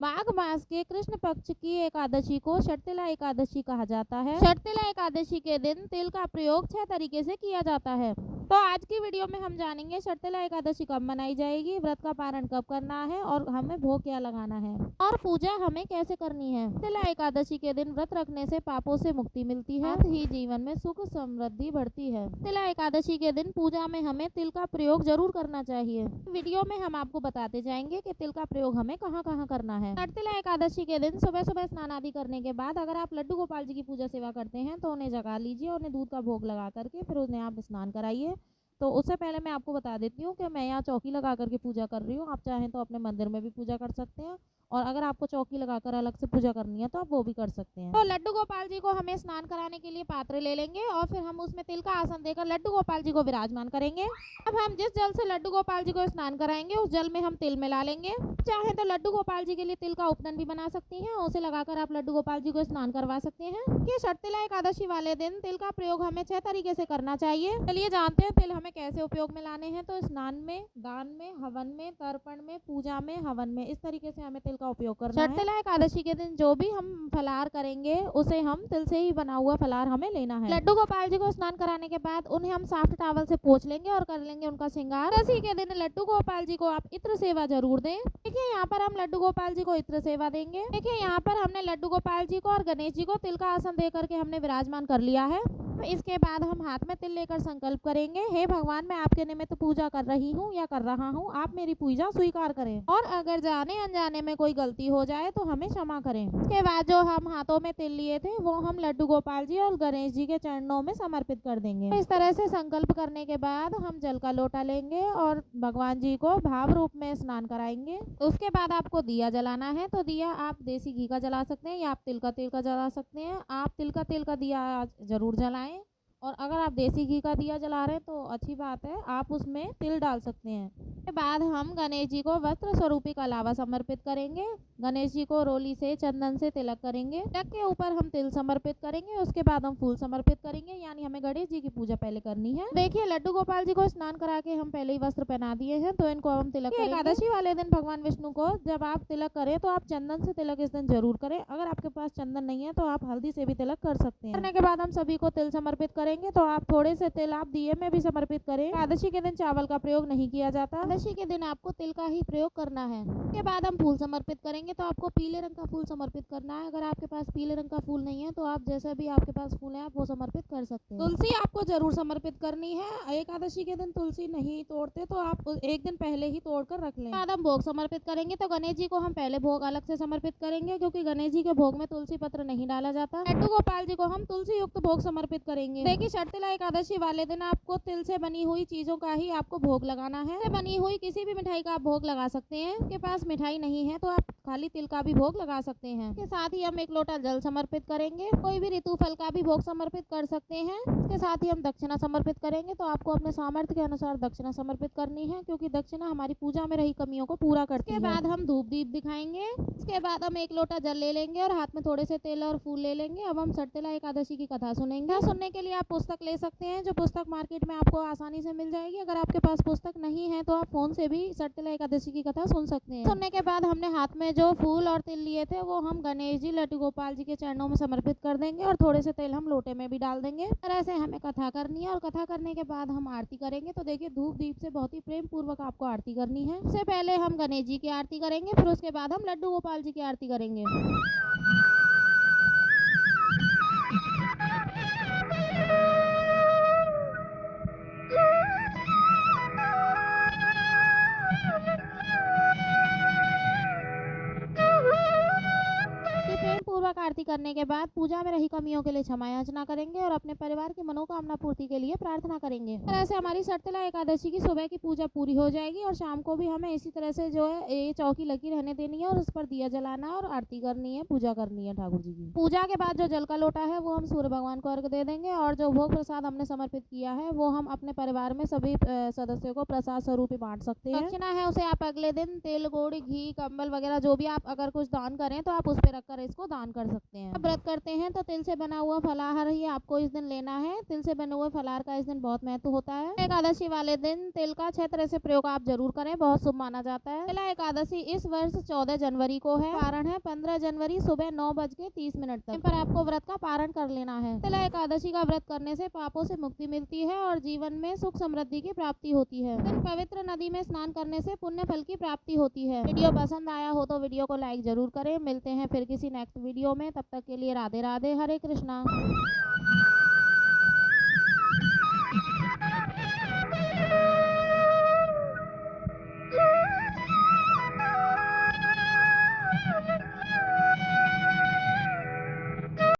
माघ मास के कृष्ण पक्ष की एकादशी को शर्तिला एकादशी कहा जाता है। शर्तिला एकादशी के दिन तिल का प्रयोग 6 तरीके से किया जाता है। तो आज की वीडियो में हम जानेंगे शर्तिला एकादशी कब मनाई जाएगी, व्रत का पारण कब करना है और हमें भोग क्या लगाना है और पूजा हमें कैसे करनी है। शर्तिला एकादशी के दिन व्रत रखने से पापों से मुक्ति मिलती है, साथ ही जीवन में सुख समृद्धि बढ़ती है। शर्तिला एकादशी के दिन पूजा में हमें तिल का प्रयोग जरूर करना चाहिए। वीडियो में हम आपको बताते जाएंगे कि तिल का प्रयोग हमें कहाँ कहाँ करना है। शर्तिला एकादशी के दिन सुबह सुबह स्नान आदि करने के बाद अगर आप लड्डू गोपाल जी की पूजा सेवा करते हैं तो उन्हें जगा लीजिए और उन्हें दूध का भोग लगा करके फिर उन्हें आप स्नान कराइए। तो उससे पहले मैं आपको बता देती हूँ कि मैं यहाँ चौकी लगा करके पूजा कर रही हूँ। आप चाहें तो अपने मंदिर में भी पूजा कर सकते हैं और अगर आपको चौकी लगाकर अलग से पूजा करनी है तो आप वो भी कर सकते हैं। तो लड्डू गोपाल जी को हमें स्नान कराने के लिए पात्र ले लेंगे और फिर हम उसमें तिल का आसन देकर लड्डू गोपाल जी को विराजमान करेंगे। अब हम जिस जल से लड्डू गोपाल जी को स्नान कराएंगे उस जल में हम तिल मिला लेंगे। चाहे तो लड्डू गोपाल जी के लिए तिल का उपनयन भी बना सकती हैं, उसे लगाकर आप लड्डू गोपाल जी को स्नान करवा सकते हैं। कि शर्तिला एकादशी वाले दिन तिल का प्रयोग हमें 6 तरीके से करना चाहिए। चलिए जानते हैं तिल हमें कैसे उपयोग में लाने हैं। तो स्नान में, दान में, हवन में, तर्पण में, पूजा में, हवन में, इस तरीके से हमें तिल का उपयोग करना है। शर्तिला एकादशी के दिन जो भी हम फलाहार करेंगे उसे हम तिल से ही बना हुआ फलाहार हमें लेना है। लड्डू गोपाल जी को स्नान कराने के बाद उन्हें हम सॉफ्ट टॉवल से पोंछ लेंगे और कर लेंगे उनका श्रृंगार। एकादशी के दिन लड्डू गोपाल जी को आप इत्र सेवा जरूर दें। देखिए यहाँ पर हम लड्डू गोपाल जी को इत्र सेवा देंगे। देखिए यहाँ पर हमने लड्डू गोपाल जी को और गणेश जी को तिल का आसन दे करके हमने विराजमान कर लिया है। इसके बाद हम हाथ में तिल लेकर संकल्प करेंगे, हे भगवान मैं आपके निमित्त पूजा कर रही हूँ या कर रहा हूँ, आप मेरी पूजा स्वीकार करें और अगर जाने अनजाने में कोई गलती हो जाए तो हमें क्षमा करें। इसके बाद जो हम हाथों में तिल लिए थे वो हम लड्डू गोपाल जी और गणेश जी के चरणों में समर्पित कर देंगे। इस तरह से संकल्प करने के बाद हम जल का लोटा लेंगे और भगवान जी को भाव रूप में स्नान कराएंगे। उसके बाद आपको दिया जलाना है। तो दिया आप देसी घी का जला सकते हैं या आप तिल का जला सकते हैं। आप तिल का दिया जरूर जलाएं और अगर आप देसी घी का दिया जला रहे हैं तो अच्छी बात है, आप उसमें तिल डाल सकते हैं। उसके बाद हम गणेश जी को वस्त्र स्वरूपी का लावा समर्पित करेंगे। गणेश जी को रोली से चंदन से तिलक करेंगे। तिलक के ऊपर हम तिल समर्पित करेंगे। उसके बाद हम फूल समर्पित करेंगे, यानी हमें गणेश जी की पूजा पहले करनी है। देखिए लड्डू गोपाल जी को स्नान करा के हम पहले ही वस्त्र पहना दिए हैं तो इनको हम तिलक करेंगे। एकादशी वाले दिन भगवान विष्णु को जब आप तिलक करें तो आप चंदन से तिलक इस दिन जरूर करें। अगर आपके पास चंदन नहीं है तो आप हल्दी से भी तिलक कर सकते हैं। करने के बाद हम सभी को तिल समर्पित करेंगे तो आप थोड़े से तिल आप दिए में भी समर्पित करें। एकादशी के दिन चावल का प्रयोग नहीं किया जाता। एकादशी के दिन आपको तिल का ही प्रयोग करना है। उसके बाद हम फूल समर्पित करेंगे तो आपको पीले रंग का फूल समर्पित करना है। अगर आपके पास पीले रंग का फूल नहीं है तो आप जैसा भी आपके पास फूल है आप वो समर्पित कर सकते हैं। तुलसी आपको जरूर समर्पित करनी है। एकादशी के दिन तुलसी नहीं तोड़ते तो आप एक दिन पहले ही तोड़ कर रख लें। बाद हम भोग समर्पित करेंगे तो गणेश जी को हम पहले भोग अलग से समर्पित करेंगे क्योंकि गणेश जी के भोग में तुलसी पत्र नहीं डाला जाता। लड्डू गोपाल जी को हम तुलसी युक्त भोग समर्पित करेंगे। देखिए शर्तिला एकादशी वाले दिन आपको तिल से बनी हुई चीजों का ही आपको भोग लगाना है। से बनी हुई किसी भी मिठाई का आप भोग लगा सकते हैं। आपके पास मिठाई नहीं है तो आप खाली तिल का भी भोग लगा सकते हैं। इसके साथ ही हम 1 लोटा जल समर्पित करेंगे। कोई भी ऋतु फल का भी भोग समर्पित कर सकते हैं। इसके साथ ही हम दक्षिणा समर्पित करेंगे। तो आपको अपने सामर्थ्य के अनुसार दक्षिणा समर्पित करनी है क्योंकि दक्षिणा हमारी पूजा में रही कमियों को पूरा करती है। इसके बाद हम धूप दीप दिखाएंगे। इसके बाद हम 1 लोटा जल ले लेंगे और हाथ में थोड़े से तेल और फूल ले लेंगे। अब हम शर्तिला एकादशी की कथा सुनेंगे। सुनने के लिए आप पुस्तक ले सकते हैं जो पुस्तक मार्केट में आपको आसानी से मिल जाएगी। अगर आपके पास पुस्तक नहीं है तो आप फोन से भी शर्तिला एकादशी की कथा सुन सकते हैं। सुनने के बाद हमने हाथ में जो फूल और तिल लिए थे वो हम गणेश जी लड्डू गोपाल जी के चरणों में समर्पित कर देंगे और थोड़े से तेल हम लोटे में भी डाल देंगे। तरह से हमें कथा करनी है और कथा करने के बाद हम आरती करेंगे। तो देखिए धूप दीप से बहुत ही प्रेम पूर्वक आपको आरती करनी है। सबसे पहले हम गणेश जी की आरती करेंगे, फिर उसके बाद हम लड्डू गोपाल जी की आरती करेंगे। प्रेम पूर्वक आरती करने के बाद पूजा में रही कमियों के लिए क्षमा याचना करेंगे और अपने परिवार की मनोकामना पूर्ति के लिए प्रार्थना करेंगे। इस तरह से हमारी शर्तिला एकादशी की सुबह की पूजा पूरी हो जाएगी और शाम को भी हमें इसी तरह से जो है ये चौकी लगी रहने देनी है और उस पर दिया जलाना और आरती करनी है, पूजा करनी है ठाकुर जी की। पूजा के बाद जो जल का लोटा है वो हम सूर्य भगवान को अर्घ दे देंगे और जो भोग प्रसाद हमने समर्पित किया है वो हम अपने परिवार में सभी सदस्यों को प्रसाद स्वरूप बांट सकते हैं। दक्षिणा है उसे आप अगले दिन तेल गुड़ घी कंबल वगैरह जो भी आप अगर कुछ दान करें तो आप उस पर रखकर इसको दान कर सकते हैं। व्रत करते हैं तो तिल से बना हुआ फलाहार ही आपको इस दिन लेना है। तिल से बने हुए फलाहार का इस दिन बहुत महत्व होता है। एकादशी वाले दिन तिल का 6 तरह से प्रयोग आप जरूर करें, बहुत शुभ माना जाता है। तिला एकादशी इस वर्ष 14 जनवरी को है। पारण है 15 जनवरी सुबह 9:30 तक पर आपको व्रत का पारण कर लेना है। तिला एकादशी का व्रत करने से पापों से मुक्ति मिलती है और जीवन में सुख समृद्धि की प्राप्ति होती है। दिन पवित्र नदी में स्नान करने से पुण्य फल की प्राप्ति होती है। वीडियो पसंद आया हो तो वीडियो को लाइक जरूर करें। मिलते हैं फिर किसी नेक्स्ट वीडियो में, तब तक के लिए राधे राधे, हरे कृष्णा।